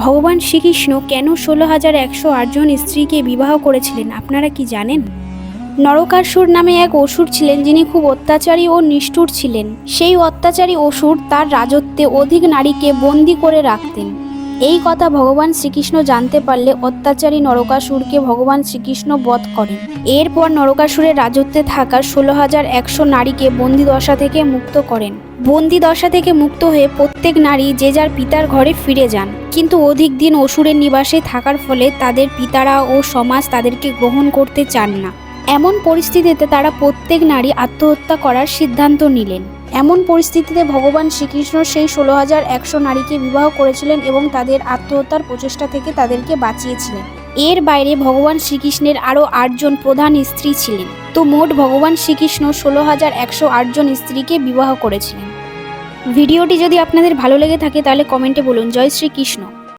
ভগবান শ্রীকৃষ্ণ কেন 16,108 জন স্ত্রীকে বিবাহ করেছিলেন আপনারা কি জানেন? নরকাসুর নামে এক অসুর ছিলেন যিনি খুব অত্যাচারী ও নিষ্ঠুর ছিলেন। সেই অত্যাচারী অসুর তার রাজত্বে অধিক নারীকে বন্দী করে রাখতেন। এই কথা ভগবান শ্রীকৃষ্ণ জানতে পারলে অত্যাচারী নরকাসুরকে ভগবান শ্রীকৃষ্ণ বধ করেন। এরপর নরকাসুরের রাজত্বে থাকা 16,100 নারীকে বন্দিদশা থেকে মুক্ত করেন। বন্দিদশা থেকে মুক্ত হয়ে প্রত্যেক নারী যে যার পিতার ঘরে ফিরে যান, কিন্তু অধিক দিন অসুরের নিবাসে থাকার ফলে তাদের পিতারা ও সমাজ তাদেরকে গ্রহণ করতে চান না। এমন পরিস্থিতিতে তারা প্রত্যেক নারী আত্মহত্যা করার সিদ্ধান্ত নিলেন। এমন পরিস্থিতিতে ভগবান শ্রীকৃষ্ণ সেই 16,100 নারীকে বিবাহ করেছিলেন এবং তাদের আত্মহত্যার প্রচেষ্টা থেকে তাদেরকে বাঁচিয়েছিলেন। এর বাইরে ভগবান শ্রীকৃষ্ণের আরও 8 জন প্রধান স্ত্রী ছিলেন। তো মোট ভগবান শ্রীকৃষ্ণ 16,108 জন স্ত্রীকে বিবাহ করেছিলেন। ভিডিওটি যদি আপনাদের ভালো লেগে থাকে তাহলে কমেন্টে বলুন জয় শ্রীকৃষ্ণ।